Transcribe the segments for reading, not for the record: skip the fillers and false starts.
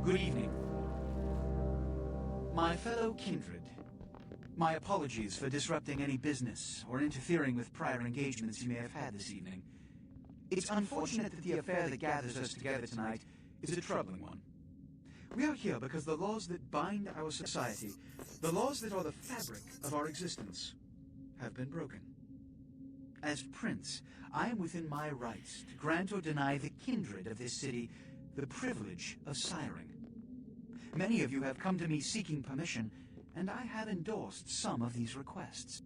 Good evening. My fellow kindred, my apologies for disrupting any business or interfering with prior engagements you may have had this evening. It's unfortunate that the affair that gathers us together tonight is a troubling one. We are here because the laws that bind our society, the laws that are the fabric of our existence, have been broken. As Prince, I am within my rights to grant or deny the kindred of this city the privilege of siring. Many of you have come to me seeking permission, and I have endorsed some of these requests.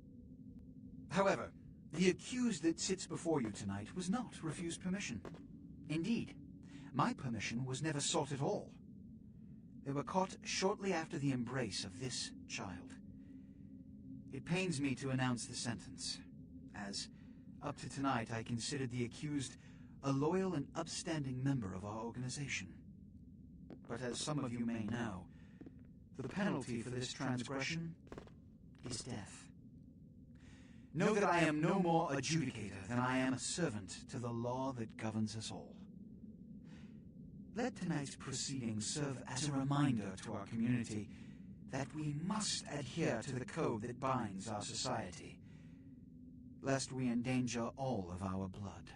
However, the accused that sits before you tonight was not refused permission. Indeed, my permission was never sought at all. They were caught shortly after the embrace of this child. It pains me to announce the sentence, as, up to tonight, I considered the accused a loyal and upstanding member of our organization. But as some of you may know, the penalty for this transgression is death. Know that I am no more adjudicator than I am a servant to the law that governs us all. Let tonight's proceedings serve as a reminder to our community that we must adhere to the code that binds our society, lest we endanger all of our blood.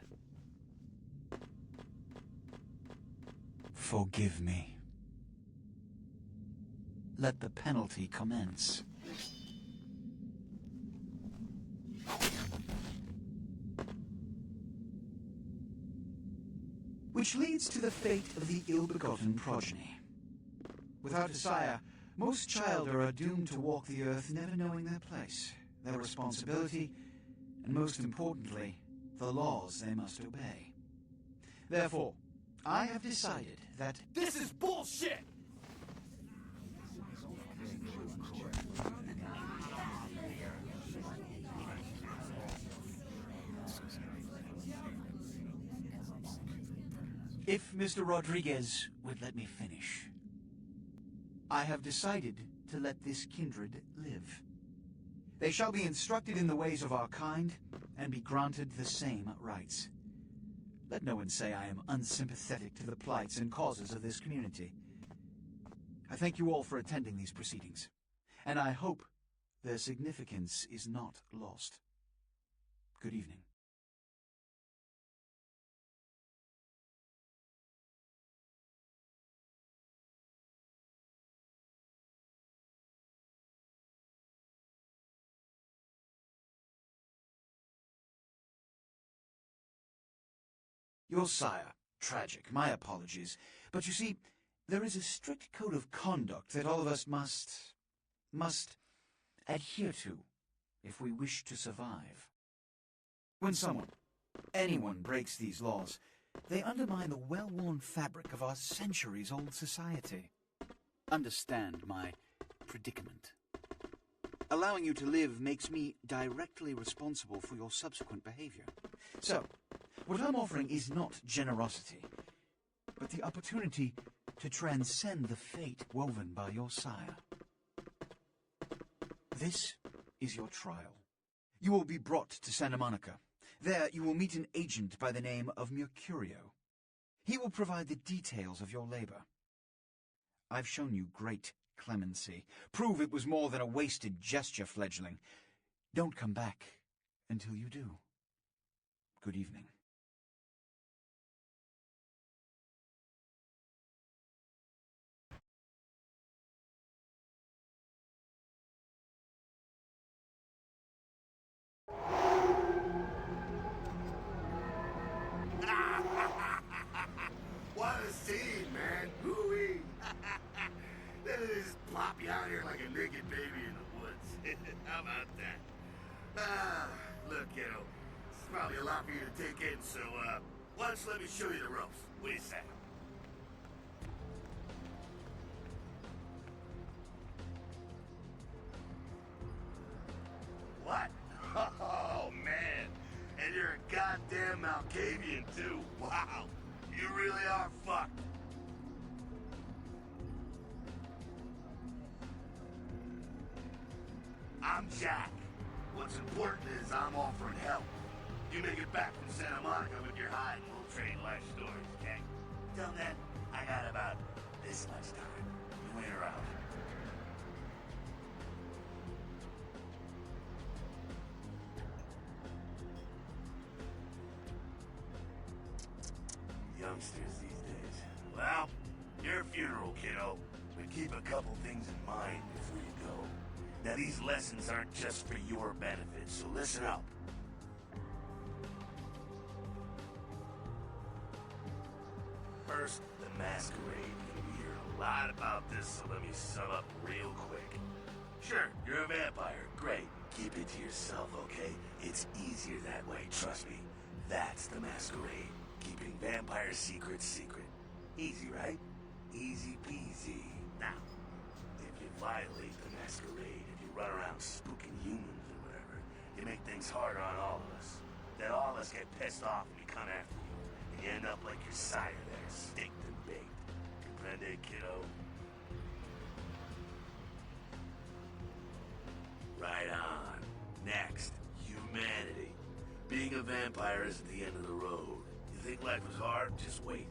Forgive me. Let the penalty commence. Which leads to the fate of the ill-begotten progeny. Without a sire, most children are doomed to walk the earth never knowing their place, their responsibility, and most importantly, the laws they must obey. Therefore, I have decided that This is bullshit! if Mr. Rodriguez would let me finish, I have decided to let this kindred live. They shall be instructed in the ways of our kind and be granted the same rights. Let no one say I am unsympathetic to the plights and causes of this community. I thank you all for attending these proceedings, and I hope their significance is not lost. Good evening. Your sire, tragic, my apologies. But you see, there is a strict code of conduct that all of us must adhere to if we wish to survive. When anyone breaks these laws, they undermine the well-worn fabric of our centuries-old society. Understand my predicament. Allowing you to live makes me directly responsible for your subsequent behavior. So, what I'm offering is not generosity, but the opportunity to transcend the fate woven by your sire. This is your trial. You will be brought to Santa Monica. There you will meet an agent by the name of Mercurio. He will provide the details of your labor. I've shown you great clemency. Prove it was more than a wasted gesture, fledgling. Don't come back until you do. Good evening. What a scene, man! Hoo-wee! They just plop you out here like a naked baby in the woods. How about that? Look, kiddo, it's probably a lot for you to take in, so, why don't you let me show you the ropes? What do you say? What? Oh, man! And you're a goddamn Malkavian, too. Wow! You really are fucked. I'm Jack. What's important is I'm offering help. You make it back from Santa Monica with your hide and we'll trade life stories, okay? Till then, I got about the this much time. You ain't around. Youngsters these days. Well, your funeral, kiddo. But keep a couple things in mind before you go. Now, these lessons aren't just for your benefit, so listen up. First, the Masquerade. You hear a lot about this, so let me sum up real quick. Sure, you're a vampire. Great. Keep it to yourself, okay? It's easier that way, trust me. That's the Masquerade. Keeping vampire secrets secret. Easy, right? Easy peasy. Now, if you violate the Masquerade, if you run around spooking humans or whatever, you make things harder on all of us. Then all of us get pissed off and we come after you. And you end up like your sire there, staked and baked. Comprende, kiddo? Right on. Next, humanity. Being a vampire isn't the end of the road. You think life was hard? Just wait.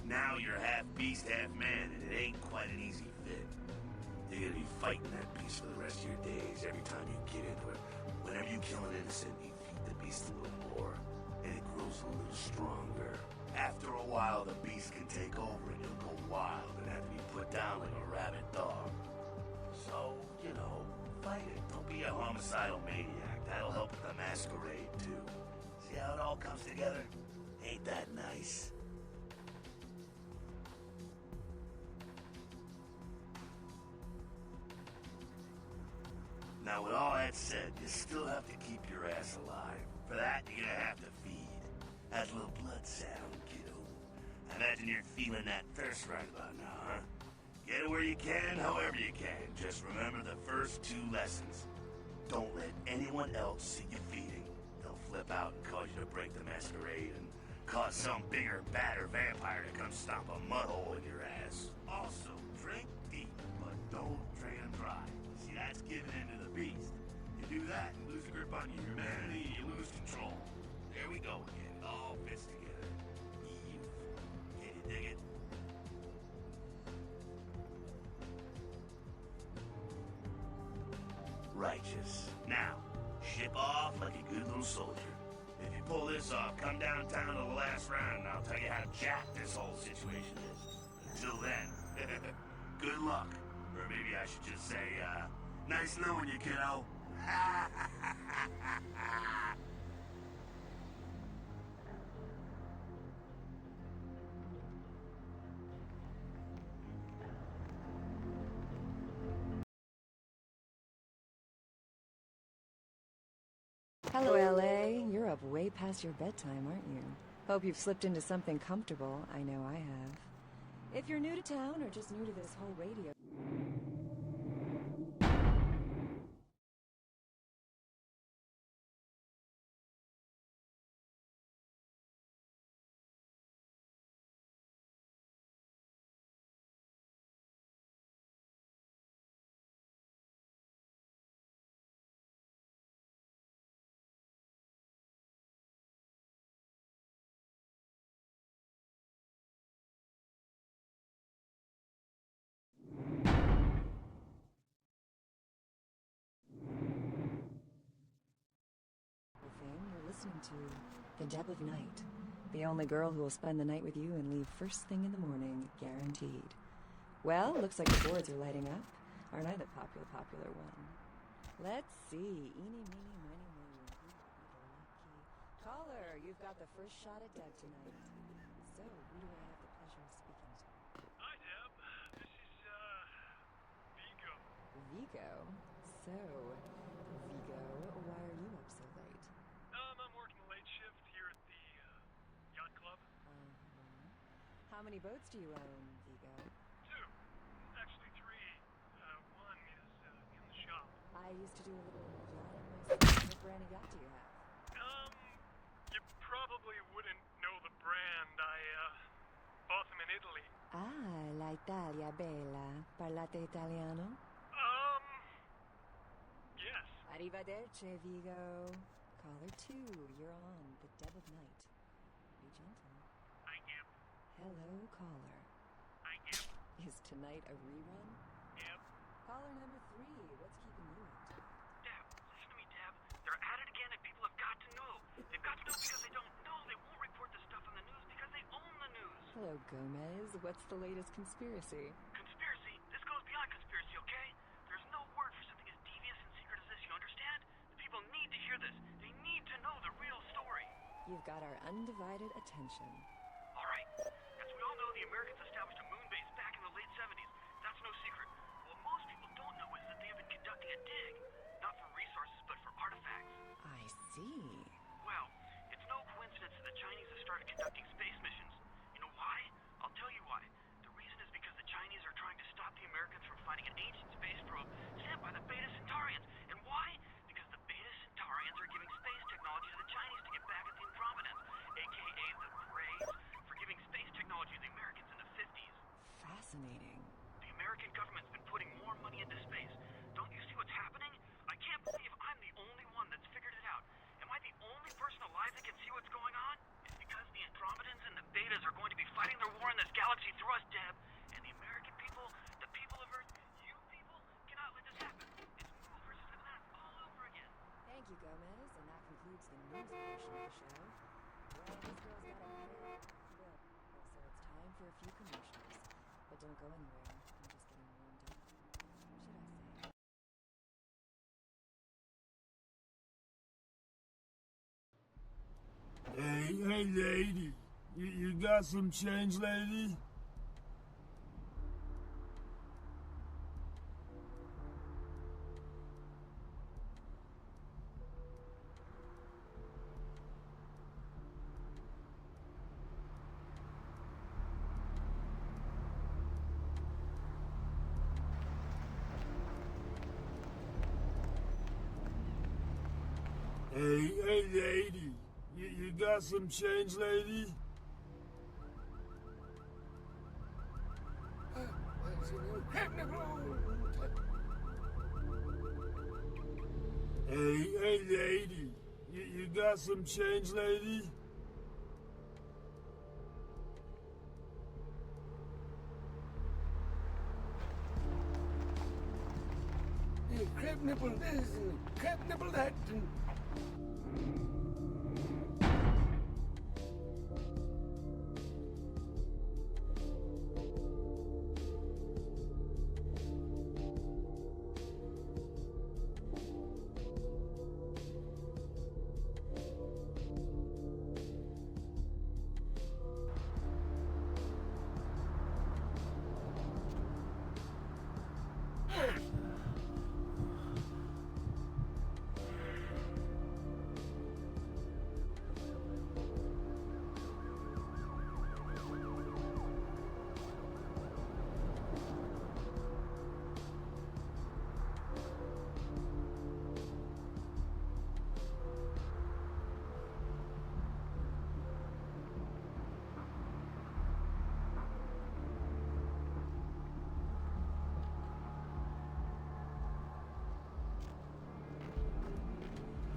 Now you're half beast, half man, and it ain't quite an easy fit. You're gonna be fighting that beast for the rest of your days every time you get into it. Whenever you kill an innocent, you feed the beast a little more, and it grows a little stronger. After a while, the beast can take over and you'll go wild and have to be put down like a rabid dog. So, you know, fight it. Don't be a homicidal maniac. That'll help with the Masquerade, too. See how it all comes together? Ain't that nice? Now, with all that said, you still have to keep your ass alive. For that, you're gonna have to feed. That little blood sound, kiddo. I imagine you're feeling that thirst right about now, huh? Get it where you can, however you can. Just remember the first two lessons. Don't let anyone else see you feeding. They'll flip out and cause you to break the Masquerade and cause some bigger, badder vampire to come stomp a mud hole in your ass. Also, drink deep, but don't drain dry. See, that's giving in to the beast. You do that, you lose a grip on your humanity, you lose control. There we go again. It all fits together. Eve. Can you dig it? Righteous. Now, ship off like a good little soldier. If you pull this off, come downtown to the last round and I'll tell you how jacked this whole situation is. Until then, good luck. Or maybe I should just say, nice knowing you, kiddo. Hello, LA. You're up way past your bedtime, aren't you? Hope you've slipped into something comfortable. I know I have. If you're new to town or just new to this whole radio... You're listening to The Deb of Night, the only girl who will spend the night with you and leave first thing in the morning, guaranteed. Well, looks like the boards are lighting up. Aren't I the popular one? Let's see. Eeny, meeny, miny, moe. Caller, you've got the first shot at Deb tonight. So, who do I have the pleasure of speaking to? Hi, Deb. This is, Vigo. Vigo? So, Vigo, why are you up so late? I'm working a late shift here at the, yacht club. How many boats do you own, Vigo? 2. Actually 3. One is, in the shop. I used to do a little yachting myself. What brand of yacht do you have? You probably wouldn't know the brand. I, bought them in Italy. Ah, la Italia bella. Parlate italiano? Yes. Arrivederci, Vigo. Caller 2, you're on The Deb of Night. Be gentle. I am. Hello, caller. I am. Is tonight a rerun? Yep. Caller number 3, what's keeping you up? Deb, listen to me, Deb. They're at it again and people have got to know. They've got to know because they don't know. They won't report the stuff on the news because they own the news. Hello, Gomez. What's the latest conspiracy? Conspiracy? This goes beyond conspiracy, okay? There's no word for something as devious and secret as this, you understand? The people need to hear this. They need to know the real story. You've got our undivided attention. All right. As we all know, the Americans established a moon base back in the late 70s. That's no secret. What most people don't know is that they have been conducting a dig. Not for resources, but for artifacts. I see. Well, it's no coincidence that the Chinese have started conducting space missions. You know why? I'll tell you why. The reason is because the Chinese are trying to stop the Americans from finding an ancient space probe sent by the Beta Centaurians. And why? Because the Beta Centaurians are giving space technology to the Chinese to get back at the Andromedans, aka the Greys, for giving space technology to the Americans in the 50s. Fascinating. The American government's been putting more money into space. Don't you see what's happening? I can't believe I'm the only one that's figured it out. Am I the only person alive that can see what's going on? It's because the Andromedans and the Betas are going to be fighting their war in this galaxy through us, Deb. And the American people, the people of Earth, you people, cannot let this happen. It's Move versus Atlanta all over again. Thank you, Gomez, and that concludes the news portion of the show. Well, this girl's got a good. Also, it's time for a few commercials. But don't go anywhere. I'm just getting warmed up. Or should I say? Hey, lady. You got some change, lady? Hey, lady. You got some change, lady? Hey, lady. You got some change, lady? Hey, crab nipple this and crab nipple that.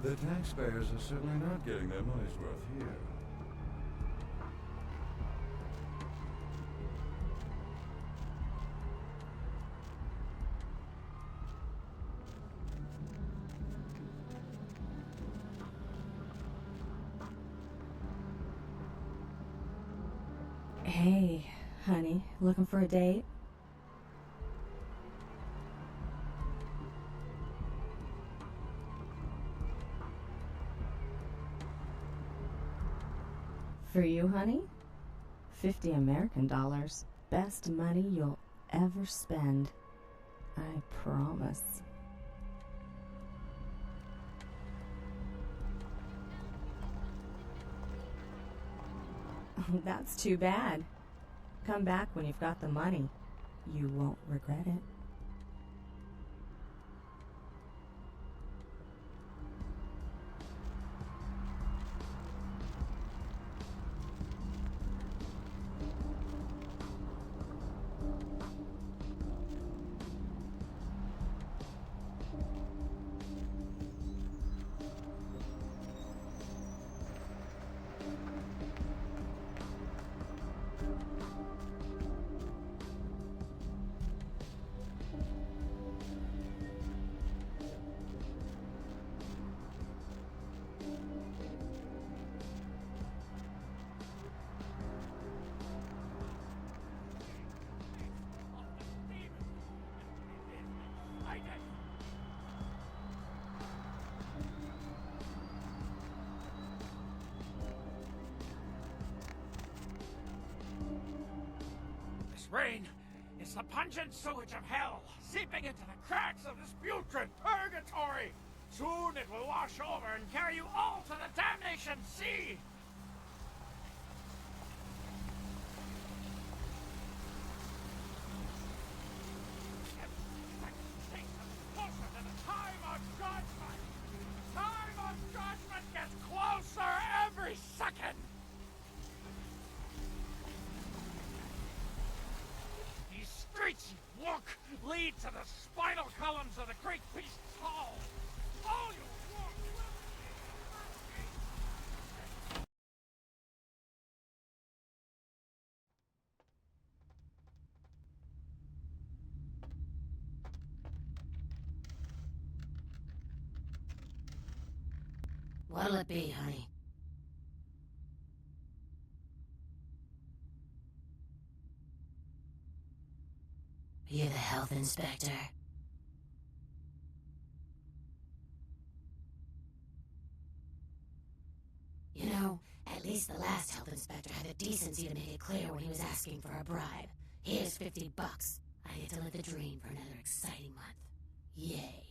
The taxpayers are certainly not getting their money's worth here. Hey, honey, looking for a date? For you, honey? 50 American dollars. Best money you'll ever spend. I promise. That's too bad. Come back when you've got the money. You won't regret it. day. This rain is the pungent sewage of hell, seeping into the cracks of this putrid purgatory. Soon it will wash over and carry you all to the damnation sea. Closer to the time of judgment. The time of judgment gets closer every second. These streets you walk lead to the spinal columns of the great beast's hall. All you walk will What'll it be, honey? Are you the health inspector? You know, at least the last health inspector had the decency to make it clear when he was asking for a bribe. Here's $50. I get to live the dream for another exciting month. Yay.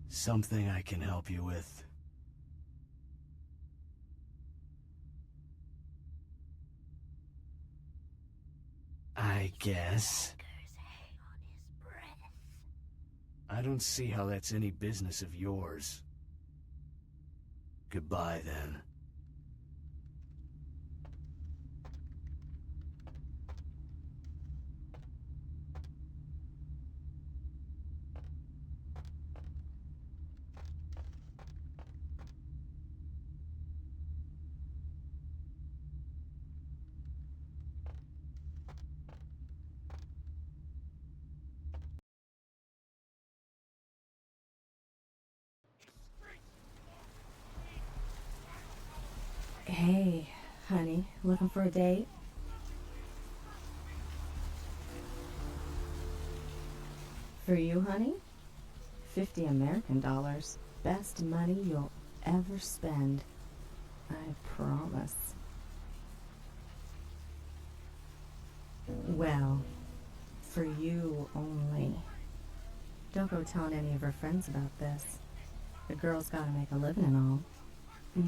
Something I can help you with? I guess. I don't see how that's any business of yours. Goodbye, then. Hey, honey, looking for a date? For you, honey? $50 American dollars. Best money you'll ever spend. I promise. Well, for you only. Don't go telling any of her friends about this. The girl's gotta make a living and all.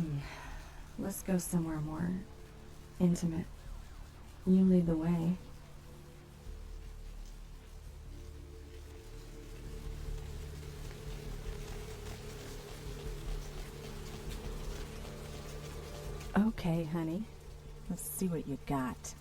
Let's go somewhere more intimate. You lead the way. Okay, honey. Let's see what you got.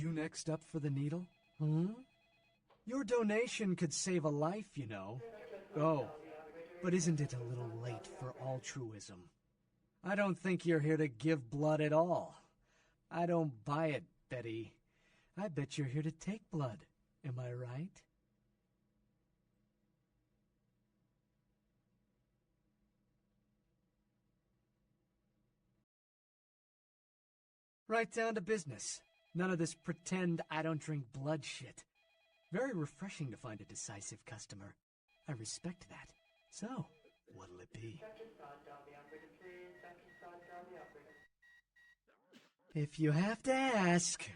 You next up for the needle? Hmm? Your donation could save a life, you know. Oh, but isn't it a little late for altruism? I don't think you're here to give blood at all. I don't buy it, Betty. I bet you're here to take blood. Am I right? Right down to business. None of this pretend I don't drink blood shit. Very refreshing to find a decisive customer. I respect that. So, what'll it be? If you have to ask.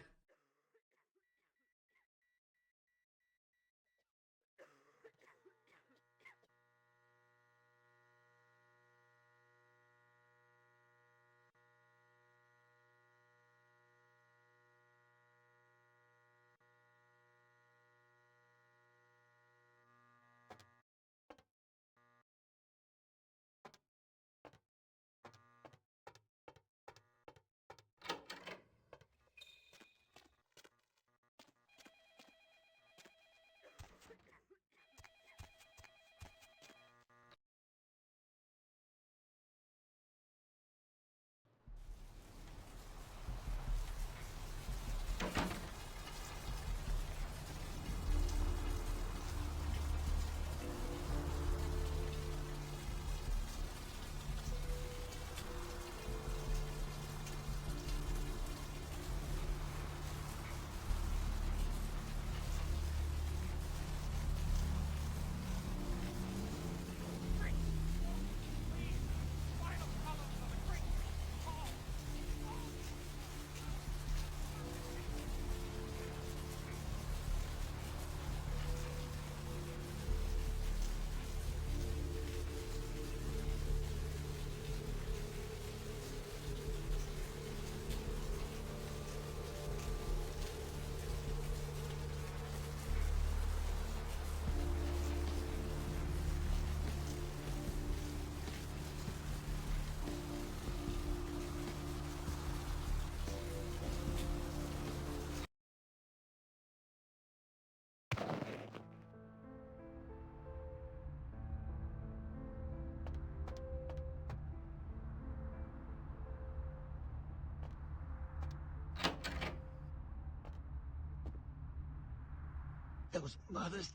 Those mothers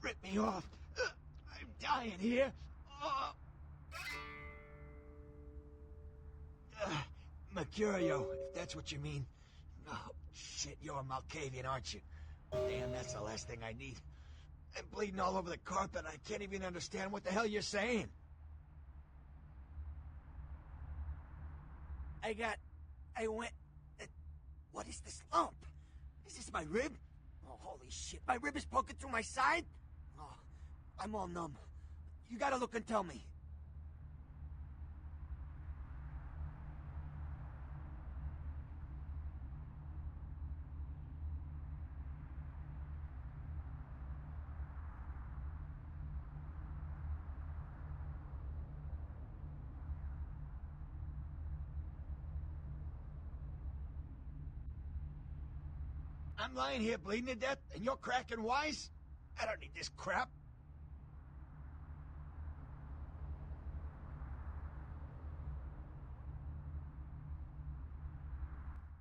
ripped me off. I'm dying here. Mercurio, if that's what you mean. Oh, shit, you're a Malkavian, aren't you? Damn, that's the last thing I need. I'm bleeding all over the carpet. I can't even understand what the hell you're saying. What is this lump? Is this my rib? Oh, holy shit, my rib is poking through my side? Oh, I'm all numb. You gotta look and tell me. I'm lying here bleeding to death, and you're cracking wise? I don't need this crap.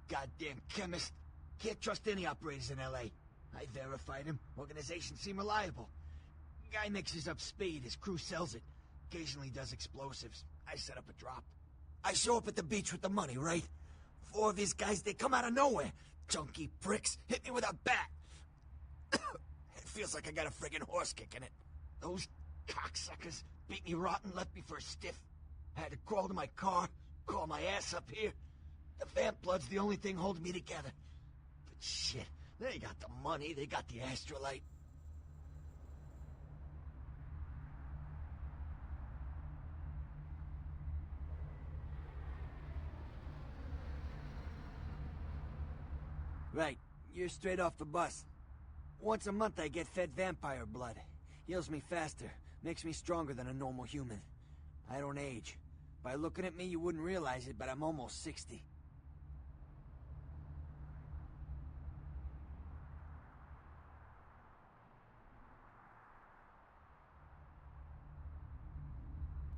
Goddamn chemist. Can't trust any operators in L.A. I verified him. Organizations seem reliable. Guy mixes up speed. His crew sells it. Occasionally does explosives. I set up a drop. I show up at the beach with the money, right? 4 of his guys, they come out of nowhere. Junky pricks hit me with a bat. It feels like I got a friggin' horse kicking it. Those cocksuckers beat me rotten, left me for a stiff. I had to crawl to my car, crawl my ass up here. The vamp blood's the only thing holding me together. But shit, they got the money, they got the astrolite. Right, you're straight off the bus. Once a month I get fed vampire blood. Heals me faster, makes me stronger than a normal human. I don't age. By looking at me, you wouldn't realize it, but I'm almost 60.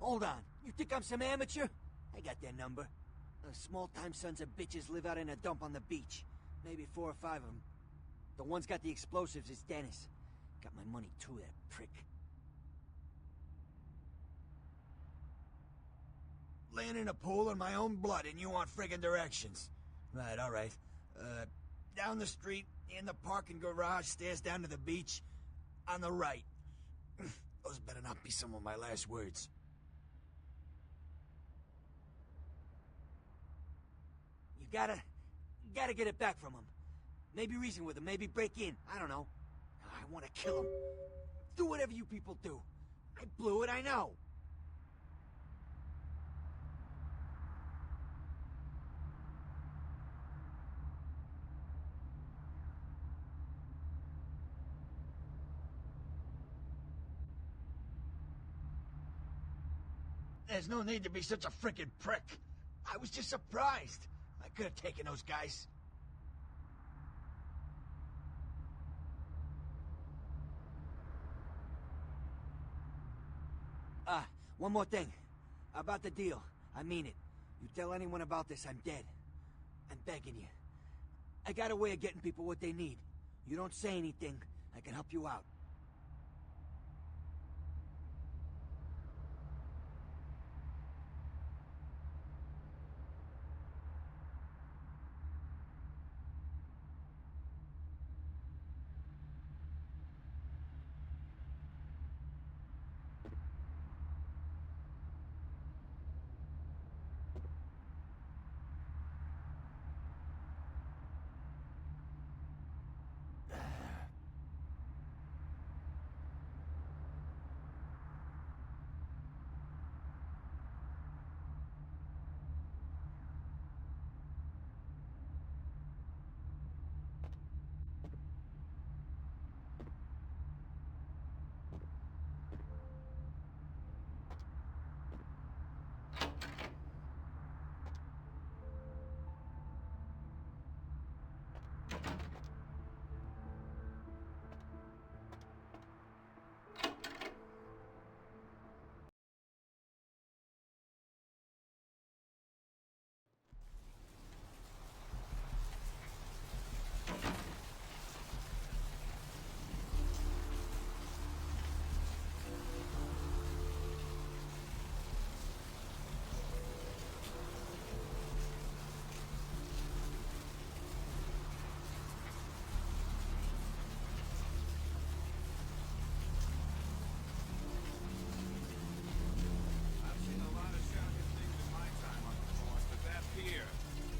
Hold on. You think I'm some amateur? I got their number. Small-time sons of bitches live out in a dump on the beach. Maybe 4 or 5 of them. The one's got the explosives is Dennis. Got my money too, that prick. Laying in a pool in my own blood and you want friggin' directions. Right, alright. Down the street, in the parking garage, stairs down to the beach. On the right. Those better not be some of my last words. You gotta get it back from him. Maybe reason with him, maybe break in. I don't know. I want to kill him. Do whatever you people do. I blew it, I know. There's no need to be such a frickin' prick. I was just surprised. I could have taken those guys. One more thing. About the deal. I mean it. You tell anyone about this, I'm dead. I'm begging you. I got a way of getting people what they need. You don't say anything, I can help you out.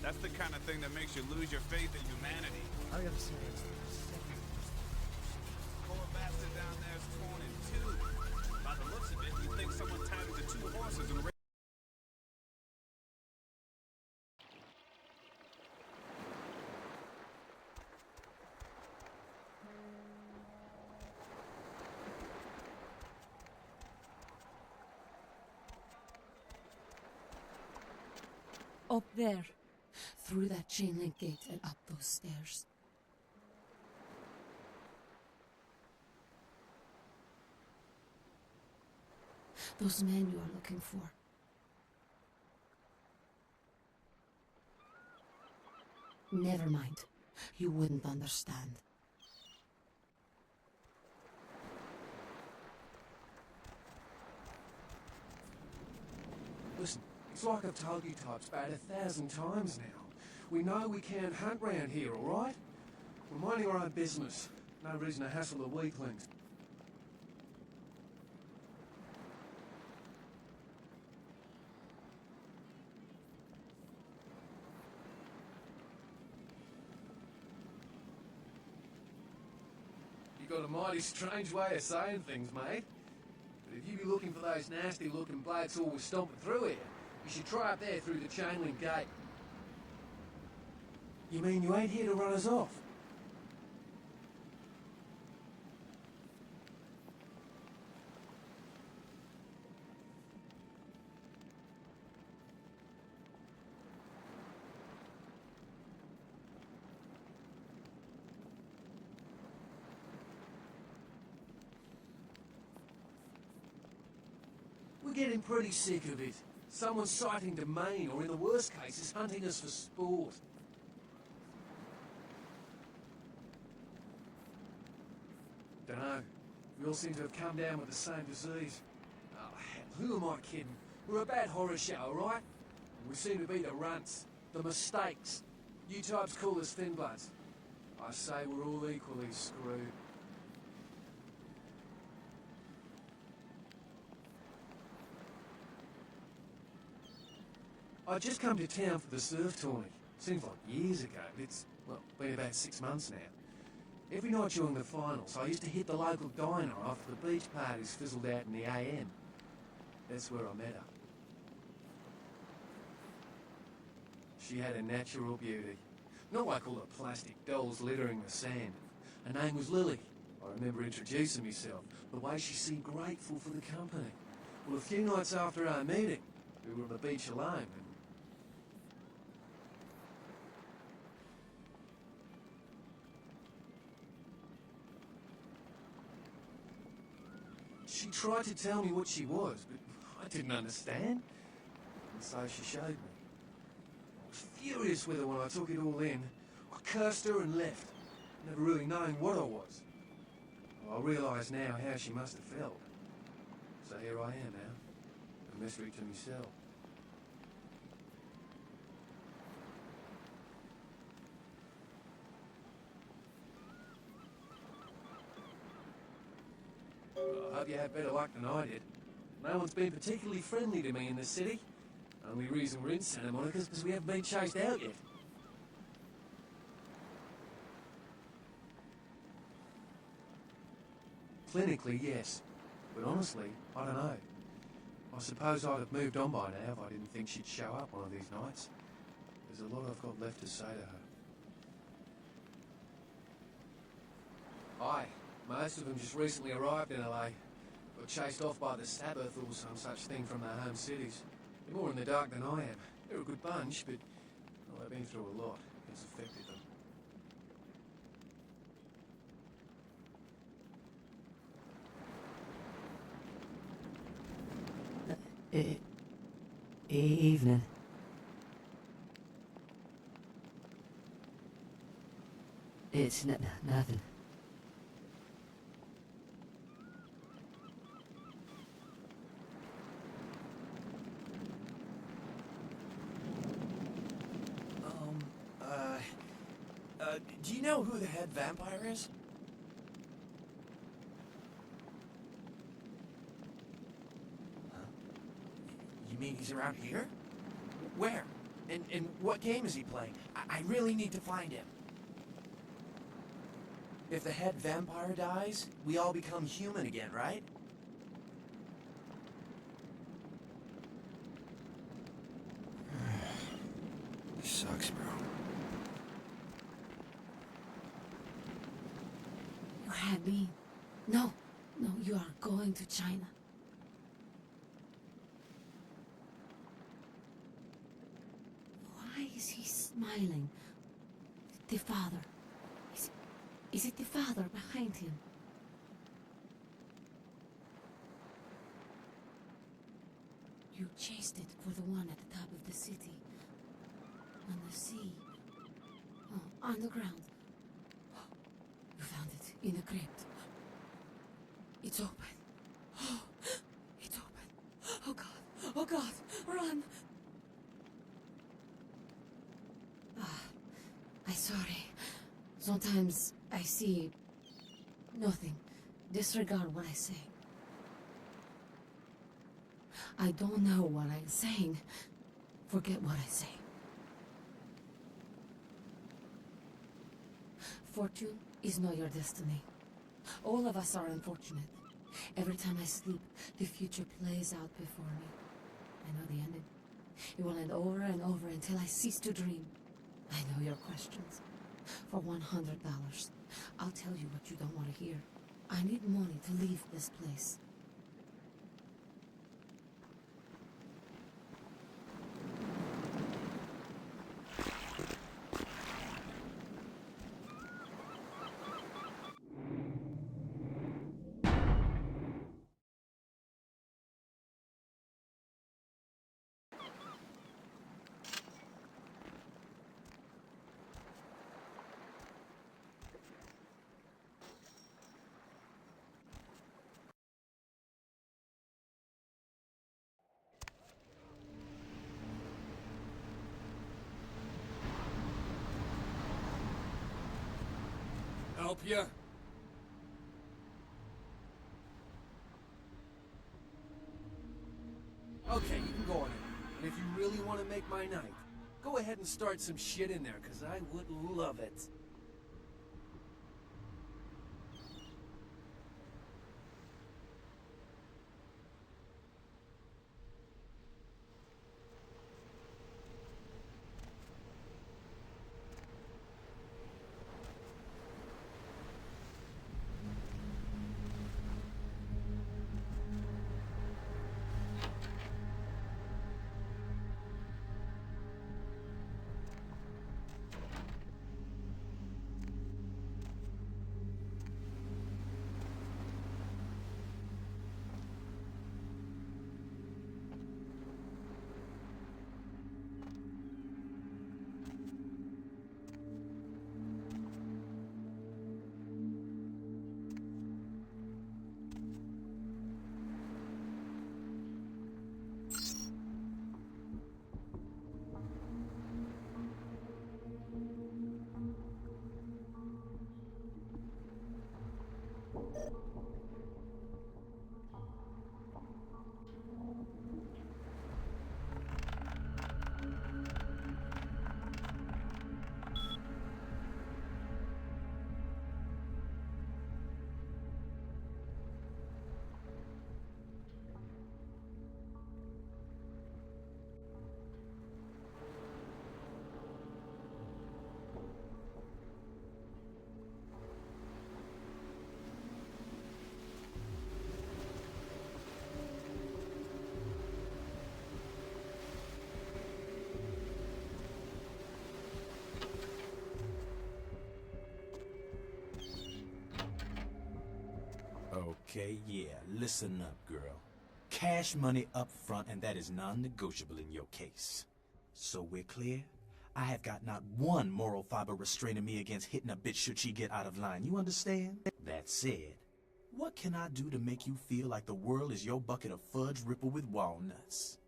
That's the kind of thing that makes you lose your faith in humanity. I gotta say, it's Poor bastard down there is torn in two. By the looks of it, you think someone tied it to 2 horses and Up there. Through that chain link gate and up those stairs. Those men you are looking for. Never mind. You wouldn't understand. Listen, it's like I've told you types about 1,000 times now. We know we can't hunt round here, alright? We're minding our own business. No reason to hassle the weaklings. You got a mighty strange way of saying things, mate. But if you be looking for those nasty-looking blokes always stomping through here, you should try up there through the chain link gate. You mean you ain't here to run us off? We're getting pretty sick of it. Someone's sighting domain, or in the worst case, is hunting us for sport. Dunno. We all seem to have come down with the same disease. Oh, hell, who am I kidding? We're a bad horror show, alright? We seem to be the runts, the mistakes. You types call us thin bloods. I say we're all equally screwed. I just come to town for the surf tourney. Seems like years ago, but it's, well, been about 6 months now. Every night during the finals, I used to hit the local diner after the beach parties fizzled out in the AM. That's where I met her. She had a natural beauty. Not like all the plastic dolls littering the sand. Her name was Lily. I remember introducing myself, the way she seemed grateful for the company. Well, a few nights after our meeting, we were on the beach alone, and she tried to tell me what she was, but I didn't understand. And so she showed me. I was furious with her when I took it all in. I cursed her and left, never really knowing what I was. I realise now how she must have felt. So here I am now, a mystery to myself. I hope you had better luck than I did. No one's been particularly friendly to me in the city. Only reason we're in Santa Monica is because we haven't been chased out yet. Clinically, yes. But honestly, I don't know. I suppose I'd have moved on by now if I didn't think she'd show up one of these nights. There's a lot I've got left to say to her. Aye, most of them just recently arrived in LA. Got chased off by the Sabbath or some such thing from their home cities. They're more in the dark than I am. They're a good bunch, but well, they've been through a lot. It's affected them. Evening. It's nothing. Do you know who the head vampire is? Huh? You mean he's around here? Where? And what game is he playing? I really need to find him. If the head vampire dies, we all become human again, right? This sucks, bro. You had me. No, you are going to China. Why is he smiling? The father. Is it the father behind him? You chased it for the one at the top of the city. On the sea. Oh, underground. You found it in the crypt. It's open. Oh, it's open. Oh God. Oh God. Run. I'm sorry. Sometimes I see nothing. Disregard what I say. I don't know what I'm saying. Forget what I say. Fortune is not your destiny. All of us are unfortunate. Every time I sleep, the future plays out before me. I know the ending. It will end over and over until I cease to dream. I know your questions. For $100, I'll tell you what you don't want to hear. I need money to leave this place. help you? Okay, you can go on it. And if you really want to make my night, go ahead and start some shit in there, because I would love it. Okay, yeah, listen up, girl. Cash money up front, and that is non-negotiable in your case. So we're clear? I have got not one moral fiber restraining me against hitting a bitch should she get out of line, you understand? That said, what can I do to make you feel like the world is your bucket of fudge rippled with walnuts?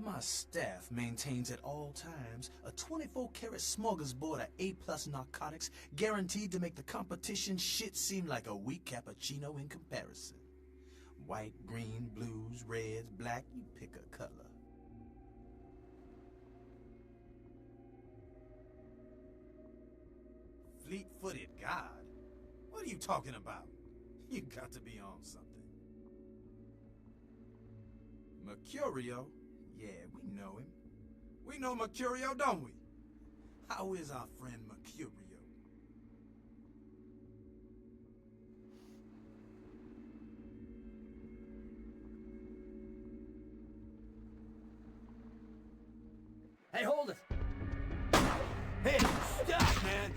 My staff maintains at all times a 24-karat smorgasbord of A+ narcotics guaranteed to make the competition shit seem like a weak cappuccino in comparison. White, green, blues, reds, black, you pick a color. Fleet-footed God? What are you talking about? You got to be on something. Mercurio? Yeah, we know him. We know Mercurio, don't we? How is our friend Mercurio? Hey, hold it! Hey, stop, man!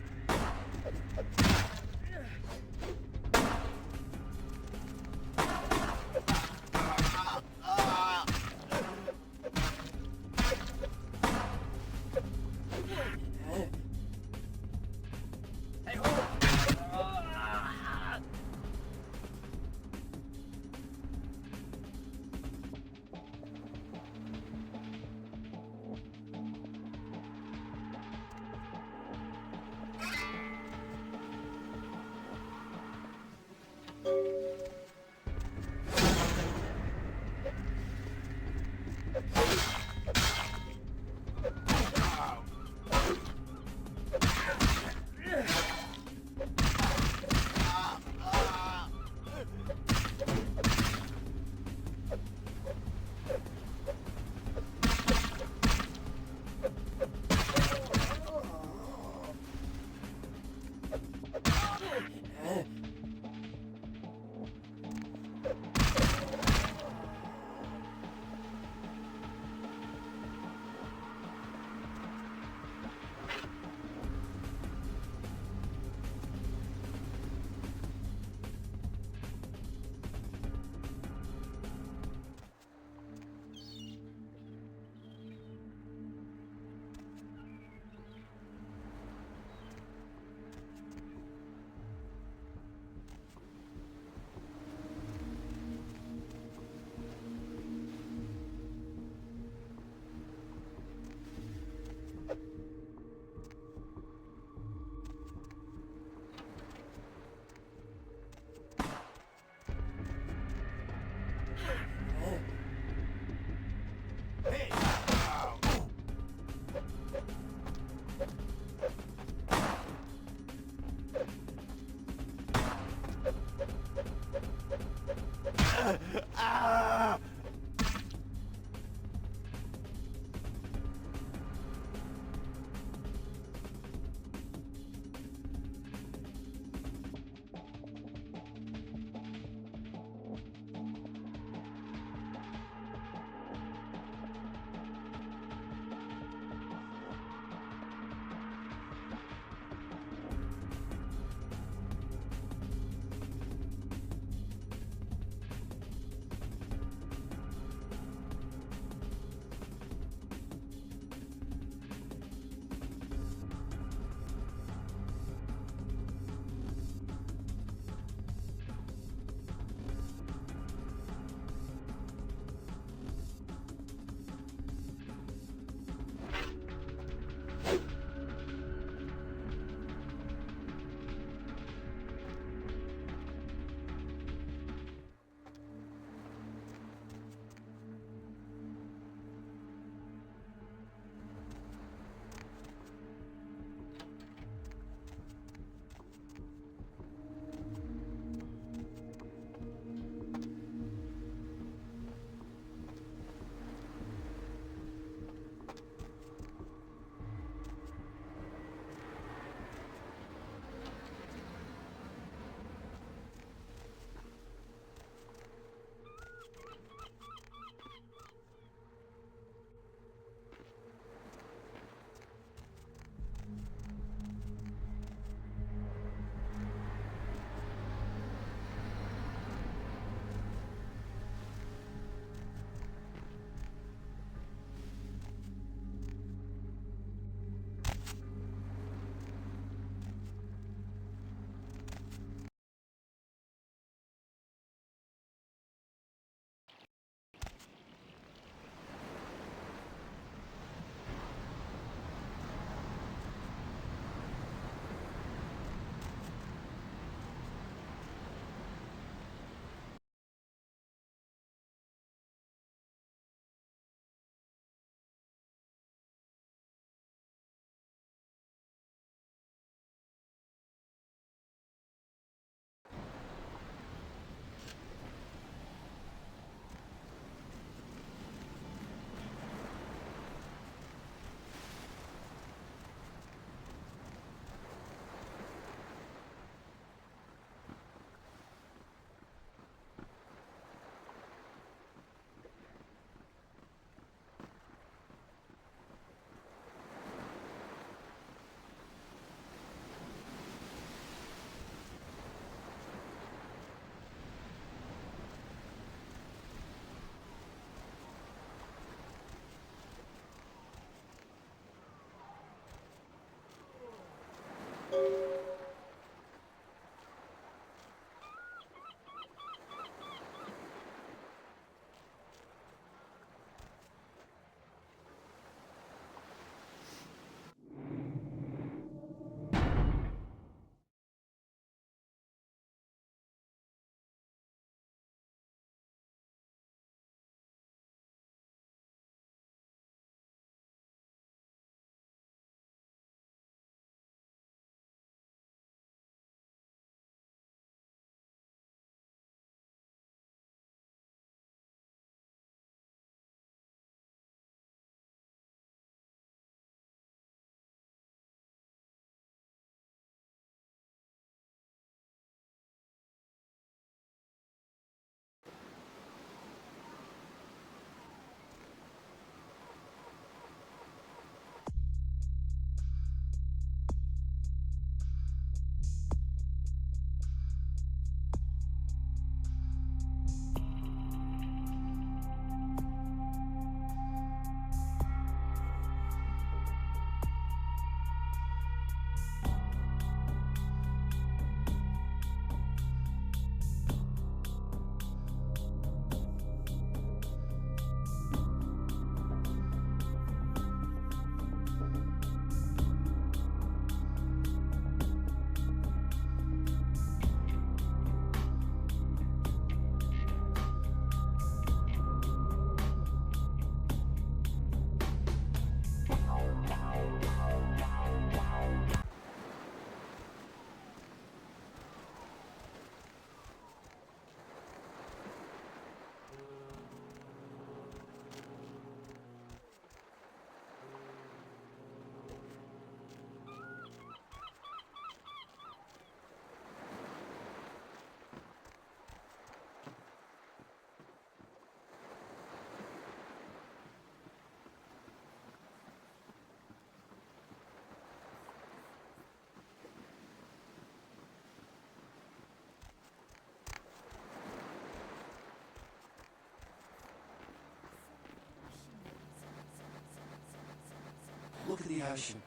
the ocean.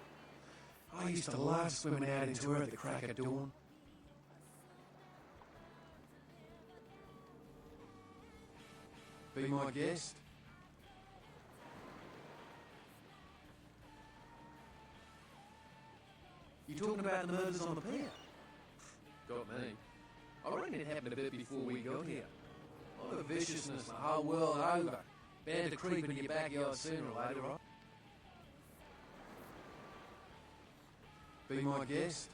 I used to love swimming out into her at the crack of dawn. Be my guest. You talking about the murders on the pier? Got me. I reckon it happened a bit before we got here. All the viciousness the whole world over. Bound to creep into your backyard sooner or later, right? Be my guest.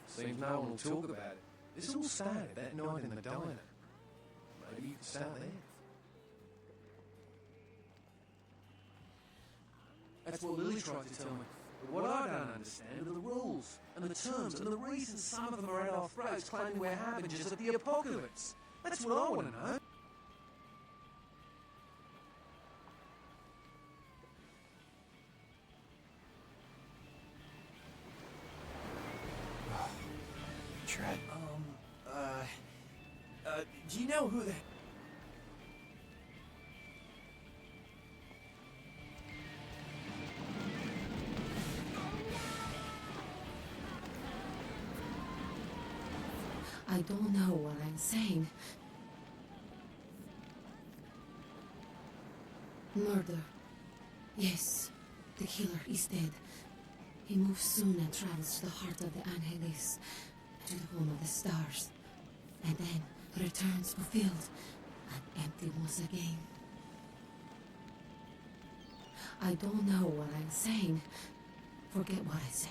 Seems no one will talk about it. This all started that night in the diner. Maybe you could start there. That's what Lily tried to tell me. But what I don't understand are the rules, and the terms, and the reasons some of them are at our throats claiming we're harbingers of the apocalypse. That's what I want to know. Tread. Do you know who the... I don't know what I'm saying. Murder. Yes, the killer is dead. He moves soon and travels to the heart of the Angeles, to the home of the stars, and then returns fulfilled and empty once again. I don't know what I'm saying. Forget what I say.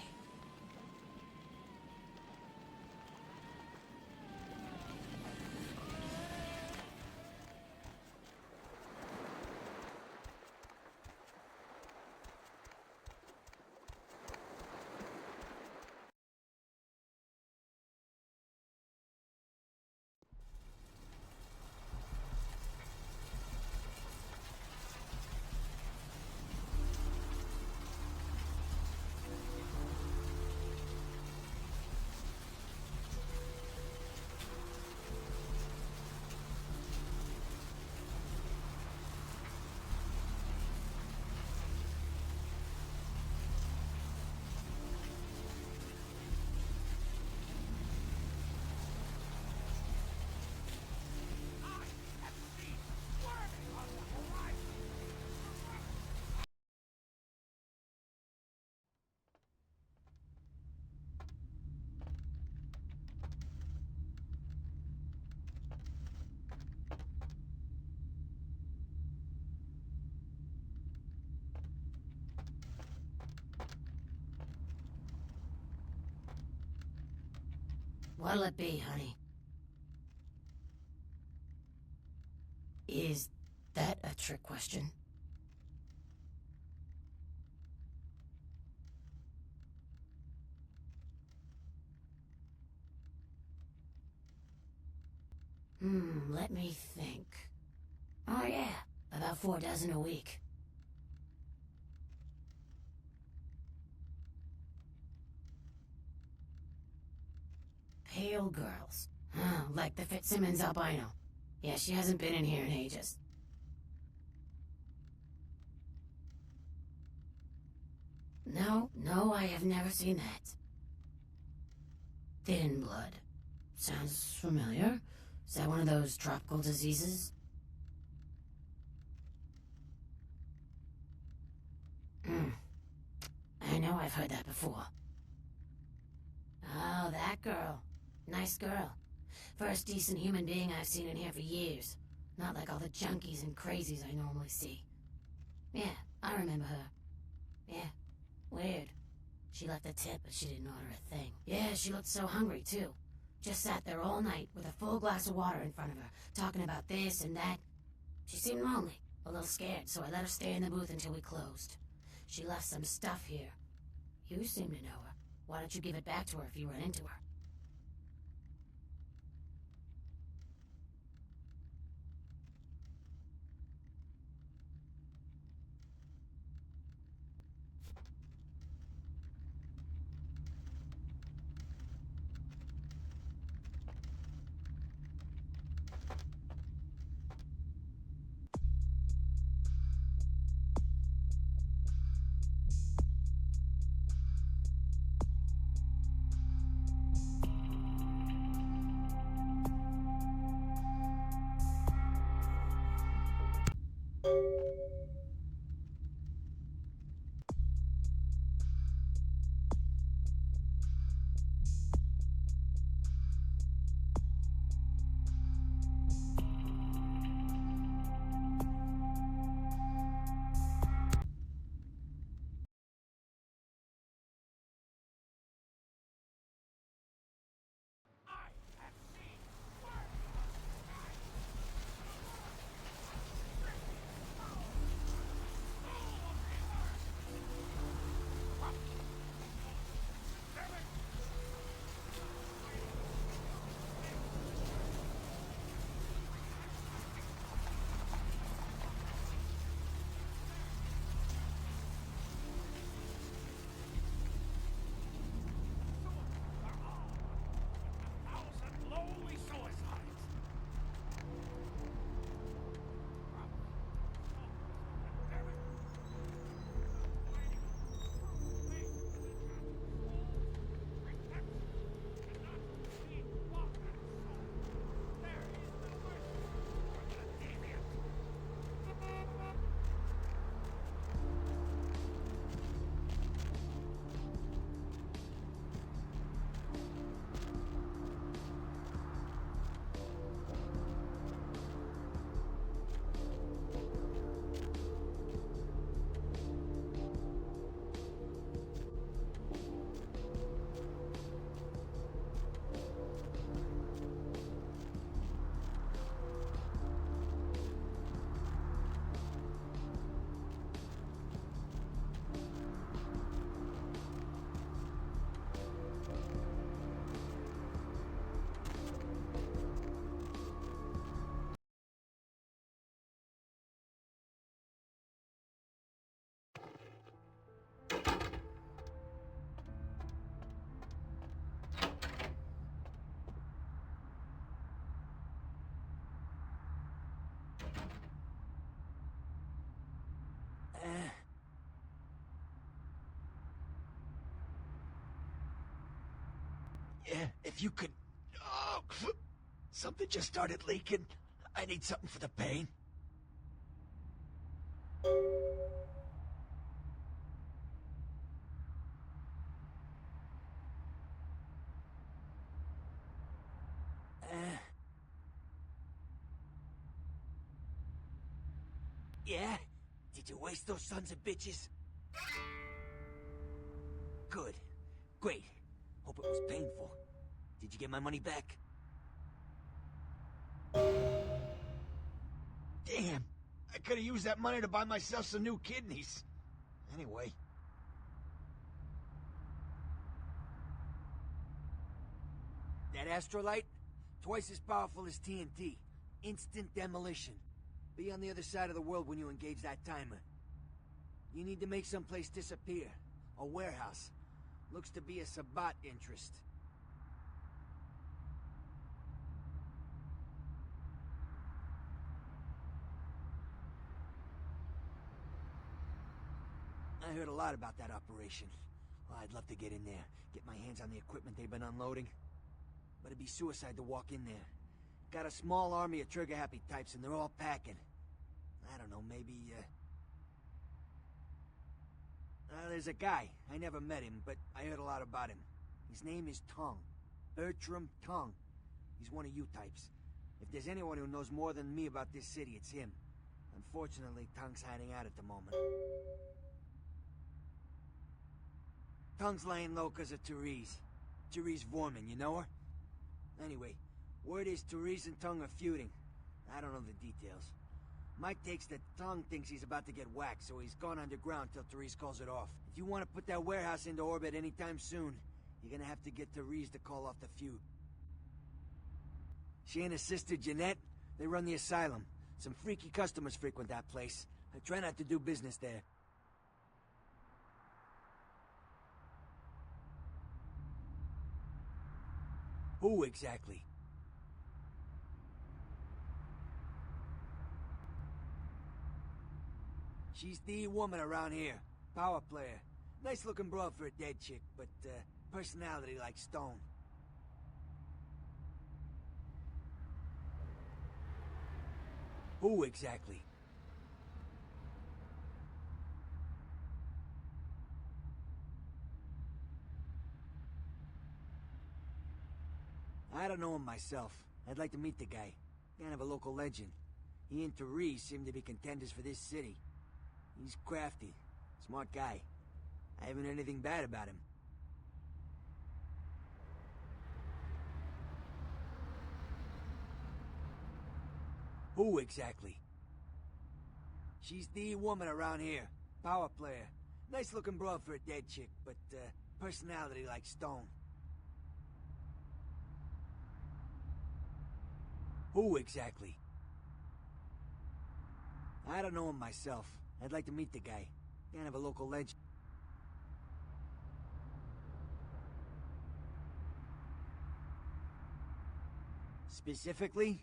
What'll it be, honey? Is that a trick question? Let me think. Oh yeah, about 4 dozen a week. Pale girls. Like the Fitzsimmons albino. Yeah, she hasn't been in here in ages. No, I have never seen that. Thin blood. Sounds familiar. Is that one of those tropical diseases? I know I've heard that before. Oh, that girl. Nice girl. First decent human being I've seen in here for years. Not like all the junkies and crazies I normally see. Yeah, I remember her. Yeah, weird. She left a tip, but she didn't order a thing. Yeah, she looked so hungry, too. Just sat there all night with a full glass of water in front of her, talking about this and that. She seemed lonely, a little scared, so I let her stay in the booth until we closed. She left some stuff here. You seem to know her. Why don't you give it back to her if you run into her? Yeah, if you could... Oh, something just started leaking. I need something for the pain. Yeah? Did you waste those sons of bitches? Good. Great. Hope it was painful. Did you get my money back? Damn! I could have used that money to buy myself some new kidneys. Anyway. That astrolight? Twice as powerful as TNT. Instant demolition. Be on the other side of the world when you engage that timer. You need to make someplace disappear. A warehouse. Looks to be a Sabbat interest. I heard a lot about that operation. Well, I'd love to get in there, get my hands on the equipment they've been unloading. But it'd be suicide to walk in there. Got a small army of trigger-happy types, and they're all packing. I don't know, maybe, there's a guy. I never met him, but I heard a lot about him. His name is Tongue. Bertram Tongue. He's one of you types. If there's anyone who knows more than me about this city, it's him. Unfortunately, Tongue's hiding out at the moment. Tongue's laying low because of Therese. Therese Vorman, you know her? Anyway, word is Therese and Tongue are feuding. I don't know the details. Mike takes that Tongue thinks he's about to get whacked, so he's gone underground till Therese calls it off. If you want to put that warehouse into orbit anytime soon, you're gonna have to get Therese to call off the feud. She and her sister Jeanette, they run the asylum. Some freaky customers frequent that place. I try not to do business there. Who exactly? She's the woman around here. Power player. Nice looking broad for a dead chick, but personality like stone. Who exactly? I don't know him myself. I'd like to meet the guy. Kind of a local legend. He and Therese seem to be contenders for this city. He's crafty. Smart guy. I haven't heard anything bad about him. Who exactly? She's the woman around here. Power player. Nice looking broad for a dead chick, but personality like stone. Who exactly? I don't know him myself. I'd like to meet the guy. Kind of a local legend. Specifically?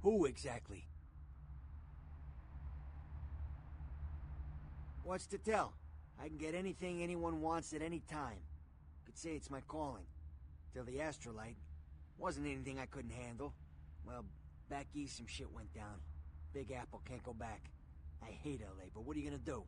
Who exactly? What's to tell? I can get anything anyone wants at any time. Could say it's my calling. Till the astrolite. Wasn't anything I couldn't handle. Well, back east some shit went down. Big Apple can't go back. I hate LA, but what are you gonna do?